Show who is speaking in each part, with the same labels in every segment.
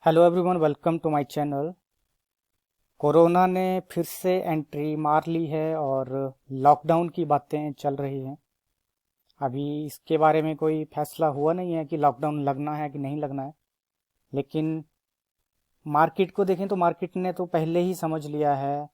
Speaker 1: Hello everyone, welcome to my channel. Corona ने फिर से एंट्री मार ली है और लॉकडाउन की बातें चल रही हैं। अभी इसके बारे में कोई फैसला हुआ नहीं है कि लॉकडाउन लगना है कि नहीं लगना है। लेकिन मार्केट को देखें तो मार्केट ने तो पहले ही समझ लिया है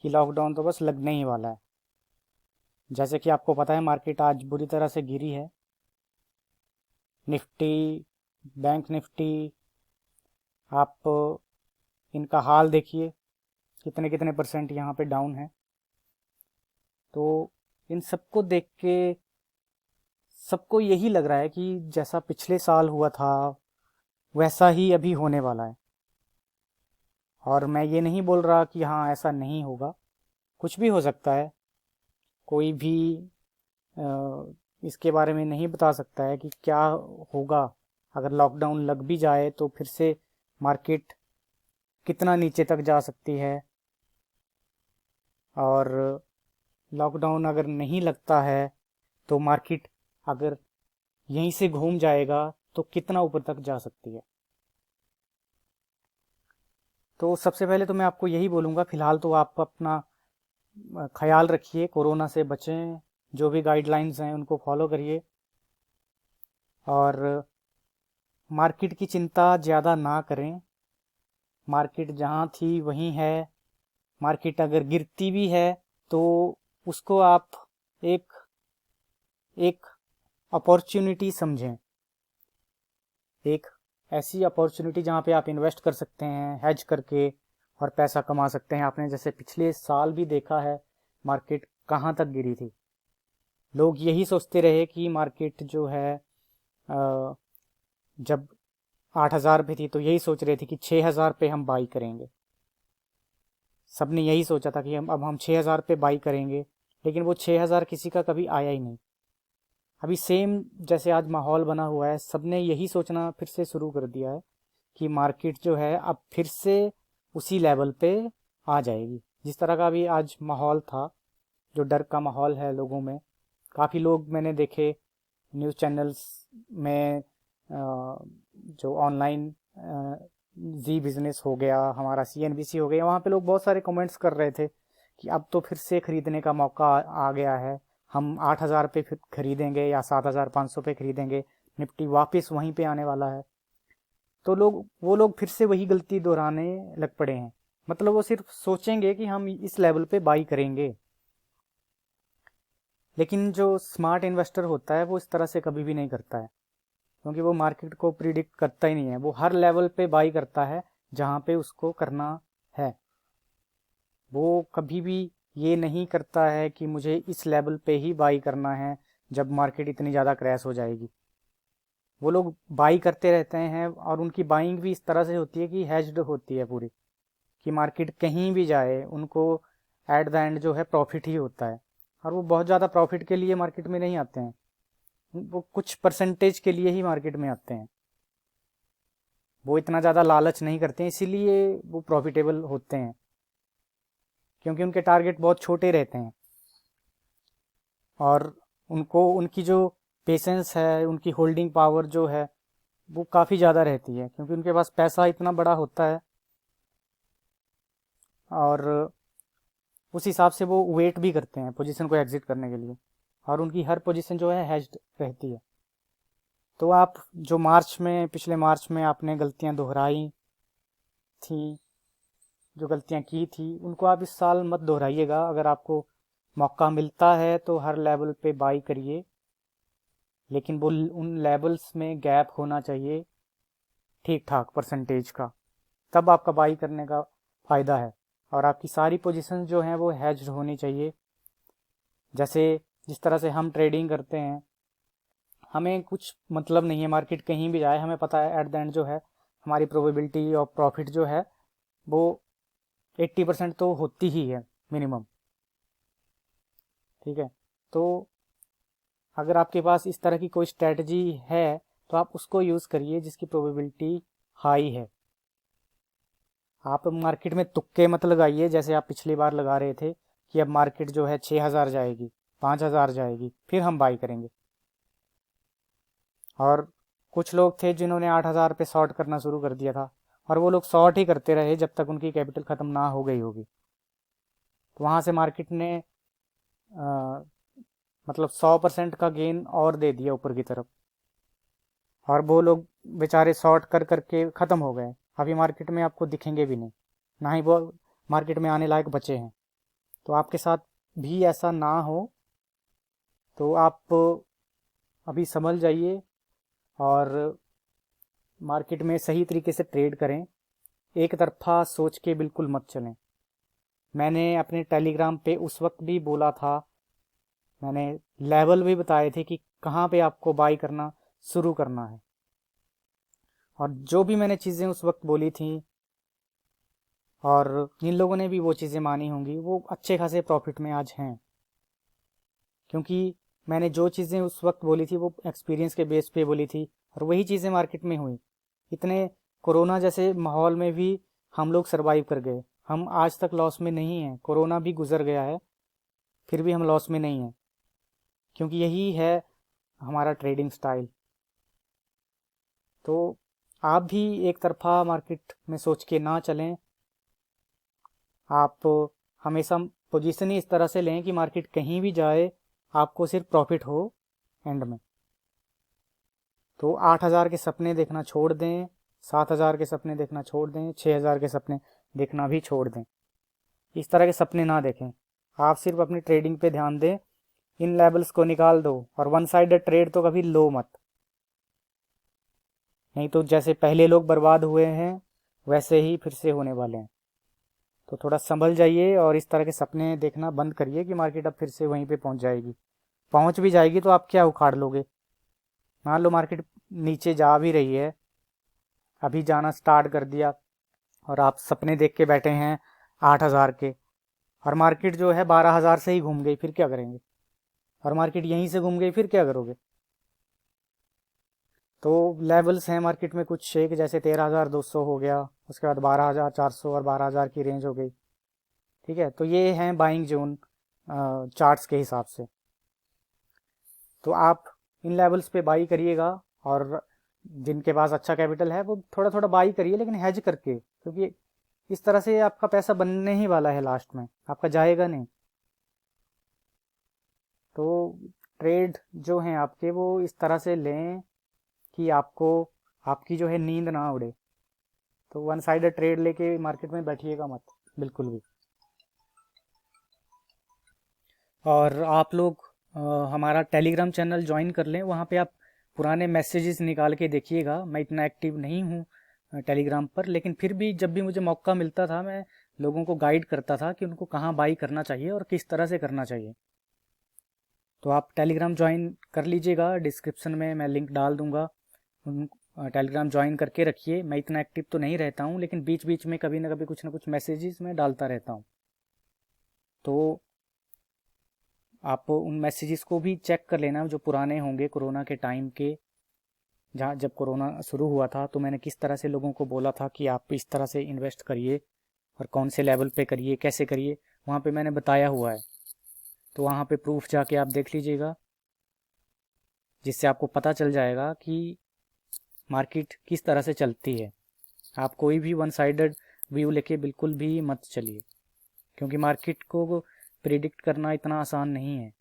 Speaker 1: कि लॉकडाउन तो बस लगने ही वाला है। जैसे कि आपको पता है, मार्केट आज बुरी तरह से गिरी है। निफ्टी, बैंक निफ्टी, आप इनका हाल देखिए, कितने कितने परसेंट यहाँ पे डाउन है। तो इन सबको देख के सबको यही लग रहा है कि जैसा पिछले साल हुआ था वैसा ही अभी होने वाला है। और मैं ये नहीं बोल रहा कि हाँ ऐसा नहीं होगा, कुछ भी हो सकता है। कोई भी इसके बारे में नहीं बता सकता है कि क्या होगा। अगर लॉकडाउन लग भी जाए तो फिर से मार्केट कितना नीचे तक जा सकती है, और लॉकडाउन अगर नहीं लगता है तो मार्केट अगर यहीं से घूम जाएगा तो कितना ऊपर तक जा सकती है। तो सबसे पहले तो मैं आपको यही बोलूँगा, फ़िलहाल तो आप अपना ख्याल रखिए, कोरोना से बचें, जो भी गाइडलाइंस हैं उनको फॉलो करिए। और मार्केट की चिंता ज़्यादा ना करें। मार्केट जहाँ थी वहीं है। मार्केट अगर गिरती भी है तो उसको आप एक एक अपॉर्चुनिटी समझें। एक ऐसी अपॉर्चुनिटी जहाँ पे आप इन्वेस्ट कर सकते हैं हेज करके और पैसा कमा सकते हैं। आपने जैसे पिछले साल भी देखा है मार्केट कहाँ तक गिरी थी। लोग यही सोचते रहे कि मार्केट जो है जब 8,000 पे थी तो यही सोच रहे थे कि 6,000 पे हम बाई करेंगे। सबने यही सोचा था कि हम 6,000 पे बाई करेंगे। लेकिन वो 6,000 किसी का कभी आया ही नहीं। अभी सेम जैसे आज माहौल बना हुआ है, सबने यही सोचना फिर से शुरू कर दिया है कि मार्केट जो है अब फिर से उसी लेवल पे आ जाएगी। जिस तरह का अभी आज माहौल था, जो डर का माहौल है लोगों में। काफ़ी लोग मैंने देखे न्यूज़ चैनल्स में, जो ऑनलाइन जी बिजनेस हो गया, हमारा CNBC हो गया, वहाँ पे लोग बहुत सारे कमेंट्स कर रहे थे कि अब तो फिर से खरीदने का मौका आ गया है। हम 8,000 पे फिर खरीदेंगे या 7,500 पे खरीदेंगे। निफ्टी वापस वहीं पे आने वाला है। तो वो लोग फिर से वही गलती दोहराने लग पड़े हैं। मतलब वो सिर्फ सोचेंगे कि हम इस लेवल पे बाई करेंगे। लेकिन जो स्मार्ट इन्वेस्टर होता है वो इस तरह से कभी भी नहीं करता है, क्योंकि वो मार्केट को प्रिडिक्ट करता ही नहीं है। वो हर लेवल पे बाई करता है जहाँ पे उसको करना है। वो कभी भी ये नहीं करता है कि मुझे इस लेवल पे ही बाई करना है जब मार्केट इतनी ज़्यादा क्रैश हो जाएगी। वो लोग बाई करते रहते हैं और उनकी बाइंग भी इस तरह से होती है कि हैज्ड होती है पूरी, कि मार्केट कहीं भी जाए उनको एट द एंड जो है प्रॉफिट ही होता है। और वो बहुत ज़्यादा प्रॉफिट के लिए मार्केट में नहीं आते हैं, वो कुछ परसेंटेज के लिए ही मार्केट में आते हैं। वो इतना ज़्यादा लालच नहीं करते हैं, इसीलिए वो प्रॉफिटेबल होते हैं, क्योंकि उनके टारगेट बहुत छोटे रहते हैं। और उनको उनकी जो पेशेंस है, उनकी होल्डिंग पावर जो है वो काफ़ी ज़्यादा रहती है, क्योंकि उनके पास पैसा इतना बड़ा होता है। और उस हिसाब से वो वेट भी करते हैं पोजीशन को एग्जिट करने के लिए। और उनकी हर पोजीशन जो है हेज्ड रहती है। तो आप जो पिछले मार्च में आपने गलतियां दोहराई थी, जो गलतियां की थी, उनको आप इस साल मत दोहराइएगा। अगर आपको मौका मिलता है तो हर लेवल पे बाई करिए, लेकिन वो उन लेवल्स में गैप होना चाहिए ठीक ठाक परसेंटेज का। तब आपका बाई करने का फ़ायदा है। और आपकी सारी पोजीशन जो हैं वो हैज्ड होनी चाहिए। जैसे जिस तरह से हम ट्रेडिंग करते हैं, हमें कुछ मतलब नहीं है मार्केट कहीं भी जाए, हमें पता है एट द एंड जो है हमारी प्रोबेबिलिटी ऑफ प्रॉफिट जो है वो 80% तो होती ही है मिनिमम। ठीक है। तो अगर आपके पास इस तरह की कोई स्ट्रेटजी है तो आप उसको यूज़ करिए जिसकी प्रोबेबिलिटी हाई है। आप मार्केट में तुक्के मत लगाइए जैसे आप पिछली बार लगा रहे थे कि अब मार्केट जो है 6,000 जाएगी, 5,000 जाएगी, फिर हम बाई करेंगे। और कुछ लोग थे जिन्होंने 8,000 पे शॉर्ट करना शुरू कर दिया था, और वो लोग शॉर्ट ही करते रहे जब तक उनकी कैपिटल ख़त्म ना हो गई होगी। तो वहाँ से मार्केट ने मतलब 100% का गेन और दे दिया ऊपर की तरफ, और वो लोग बेचारे शॉर्ट कर करके ख़त्म हो गए। अभी मार्केट में आपको दिखेंगे भी नहीं, ना ही वो मार्केट में आने लायक बचे हैं। तो आपके साथ भी ऐसा ना हो, तो आप अभी संभल जाइए और मार्केट में सही तरीके से ट्रेड करें। एक तरफा सोच के बिल्कुल मत चलें। मैंने अपने टेलीग्राम पे उस वक्त भी बोला था, मैंने लेवल भी बताए थे कि कहाँ पे आपको बाई करना शुरू करना है, और जो भी मैंने चीज़ें उस वक्त बोली थी और जिन लोगों ने भी वो चीज़ें मानी होंगी, वो अच्छे खासे प्रॉफिट में आज हैं। क्योंकि मैंने जो चीज़ें उस वक्त बोली थी वो एक्सपीरियंस के बेस पे बोली थी, और वही चीज़ें मार्केट में हुई। इतने कोरोना जैसे माहौल में भी हम लोग सरवाइव कर गए। हम आज तक लॉस में नहीं हैं। कोरोना भी गुजर गया है, फिर भी हम लॉस में नहीं हैं, क्योंकि यही है हमारा ट्रेडिंग स्टाइल। तो आप भी एक तरफा मार्केट में सोच के ना चलें। आप हमेशा पोजीशन ही इस तरह से लें कि मार्केट कहीं भी जाए, आपको सिर्फ प्रॉफिट हो एंड में। तो 8,000 के सपने देखना छोड़ दें, 7,000 के सपने देखना छोड़ दें, 6,000 के सपने देखना भी छोड़ दें। इस तरह के सपने ना देखें। आप सिर्फ अपनी ट्रेडिंग पे ध्यान दें। इन लेवल्स को निकाल दो, और वन साइडेड ट्रेड तो कभी लो मत, नहीं तो जैसे पहले लोग बर्बाद हुए हैं वैसे ही फिर से होने वाले हैं। तो थोड़ा संभल जाइए और इस तरह के सपने देखना बंद करिए कि मार्केट अब फिर से वहीं पे पहुंच जाएगी। पहुंच भी जाएगी तो आप क्या उखाड़ लोगे? मान लो मार्केट नीचे जा भी रही है, अभी जाना स्टार्ट कर दिया, और आप सपने देख के बैठे हैं 8,000 के, और मार्केट जो है 12,000 से ही घूम गई, फिर क्या करेंगे? और मार्केट यहीं से घूम गई, फिर क्या करोगे? तो लेवल्स हैं मार्केट में कुछ शेक, जैसे 13,200 हो गया, उसके बाद 12,400 और 12,000 की रेंज हो गई। ठीक है, तो ये हैं बाइंग जोन चार्ट्स के हिसाब से। तो आप इन लेवल्स पे बाई करिएगा, और जिनके पास अच्छा कैपिटल है वो थोड़ा थोड़ा बाई करिए, लेकिन हेज करके, क्योंकि इस तरह से आपका पैसा बनने ही वाला है, लास्ट में आपका जाएगा नहीं। तो ट्रेड जो हैं आपके वो इस तरह से लें कि आपको आपकी जो है नींद ना उड़े। तो वन साइडेड ट्रेड लेके मार्केट में बैठिएगा मत, बिल्कुल भी। और आप लोग हमारा टेलीग्राम चैनल ज्वाइन कर लें। वहाँ पे आप पुराने मैसेजेस निकाल के देखिएगा। मैं इतना एक्टिव नहीं हूँ टेलीग्राम पर, लेकिन फिर भी जब भी मुझे मौका मिलता था मैं लोगों को गाइड करता था कि उनको कहाँ बाई करना चाहिए और किस तरह से करना चाहिए। तो आप टेलीग्राम ज्वाइन कर लीजिएगा, डिस्क्रिप्शन में मैं लिंक डाल दूँगा। उन टेलीग्राम ज्वाइन करके रखिए। मैं इतना एक्टिव तो नहीं रहता हूँ, लेकिन बीच बीच में कभी ना कभी कुछ ना कुछ मैसेजेस मैं डालता रहता हूँ। तो आप उन मैसेजेस को भी चेक कर लेना जो पुराने होंगे कोरोना के टाइम के। जहाँ जब कोरोना शुरू हुआ था तो मैंने किस तरह से लोगों को बोला था कि आप इस तरह से इन्वेस्ट करिए और कौन से लेवल पे करिए, कैसे करिए, वहाँ पे मैंने बताया हुआ है। तो वहाँ पे प्रूफ जाके आप देख लीजिएगा, जिससे आपको पता चल जाएगा कि मार्केट किस तरह से चलती है। आप कोई भी वन साइडेड व्यू लेके बिल्कुल भी मत चलिए, क्योंकि मार्केट को प्रिडिक्ट करना इतना आसान नहीं है।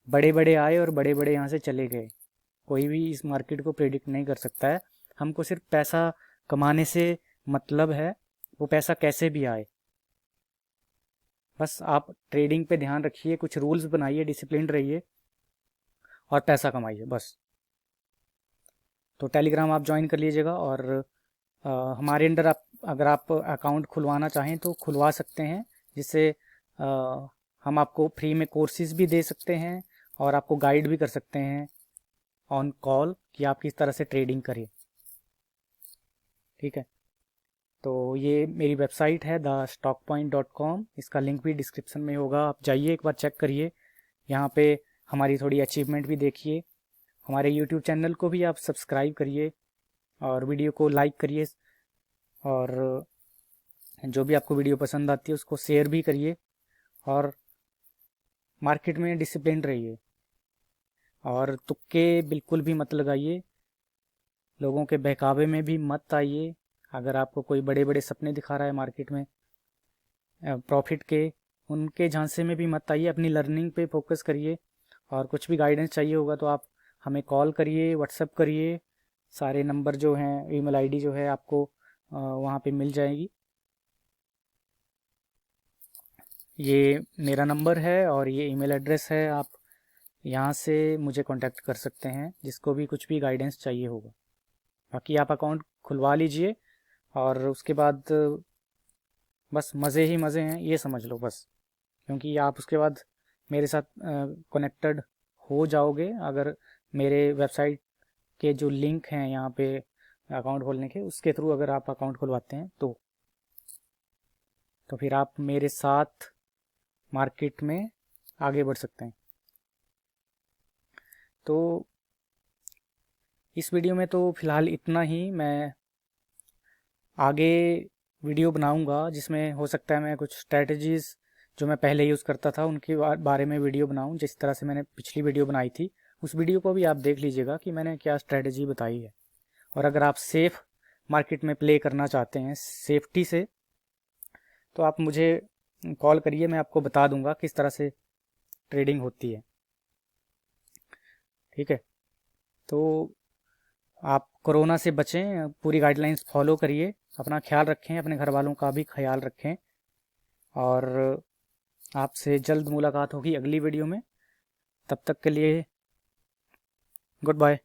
Speaker 1: बड़े बड़े आए और बड़े बड़े यहाँ से चले गए। कोई भी इस मार्केट को प्रेडिक्ट नहीं कर सकता है। हमको सिर्फ पैसा कमाने से मतलब है, वो पैसा कैसे भी आए। बस आप ट्रेडिंग पे ध्यान रखिए, कुछ रूल्स बनाइए, डिसिप्लिन रहिए और पैसा कमाइए बस। तो टेलीग्राम आप ज्वाइन कर लीजिएगा, और हमारे अंडर आप अगर आप अकाउंट खुलवाना चाहें तो खुलवा सकते हैं, जिससे हम आपको फ्री में कोर्सेज भी दे सकते हैं और आपको गाइड भी कर सकते हैं ऑन कॉल कि आप किस तरह से ट्रेडिंग करें। ठीक है, तो ये मेरी वेबसाइट है thestockpoint.com। इसका लिंक भी डिस्क्रिप्शन में होगा, आप जाइए एक बार चेक करिए। यहाँ पे हमारी थोड़ी अचीवमेंट भी देखिए। हमारे यूट्यूब चैनल को भी आप सब्सक्राइब करिए और वीडियो को लाइक करिए, और जो भी आपको वीडियो पसंद आती है उसको शेयर भी करिए, और मार्केट में डिसिप्लिन रहिए और तुक्के बिल्कुल भी मत लगाइए। लोगों के बहकावे में भी मत आइए। अगर आपको कोई बड़े बड़े सपने दिखा रहा है मार्केट में प्रॉफिट के, उनके झांसे में भी मत आइए। अपनी लर्निंग पे फोकस करिए। और कुछ भी गाइडेंस चाहिए होगा तो आप हमें कॉल करिए, व्हाट्सएप करिए। सारे नंबर जो हैं, ईमेल आईडी जो है आपको वहाँ पे मिल जाएगी। ये मेरा नंबर है और ये ईमेल एड्रेस है। आप यहाँ से मुझे कांटेक्ट कर सकते हैं जिसको भी कुछ भी गाइडेंस चाहिए होगा। बाकी आप अकाउंट खुलवा लीजिए और उसके बाद बस मज़े ही मज़े हैं, ये समझ लो बस। क्योंकि आप उसके बाद मेरे साथ कनेक्टेड हो जाओगे अगर मेरे वेबसाइट के जो लिंक हैं यहाँ पे अकाउंट खोलने के, उसके थ्रू अगर आप अकाउंट खुलवाते हैं तो फिर आप मेरे साथ मार्केट में आगे बढ़ सकते हैं। तो इस वीडियो में तो फ़िलहाल इतना ही। मैं आगे वीडियो बनाऊंगा जिसमें हो सकता है मैं कुछ स्ट्रेटजीज़ जो मैं पहले यूज़ करता था उनके बारे में वीडियो बनाऊं। जिस तरह से मैंने पिछली वीडियो बनाई थी, उस वीडियो को भी आप देख लीजिएगा कि मैंने क्या स्ट्रेटजी बताई है। और अगर आप सेफ़ मार्केट में प्ले करना चाहते हैं सेफ्टी से, तो आप मुझे कॉल करिए, मैं आपको बता दूंगा किस तरह से ट्रेडिंग होती है। ठीक है, तो आप कोरोना से बचें, पूरी गाइडलाइंस फॉलो करिए, अपना ख्याल रखें, अपने घर वालों का भी ख्याल रखें। और आपसे जल्द मुलाकात होगी अगली वीडियो में। तब तक के लिए गुड बाय।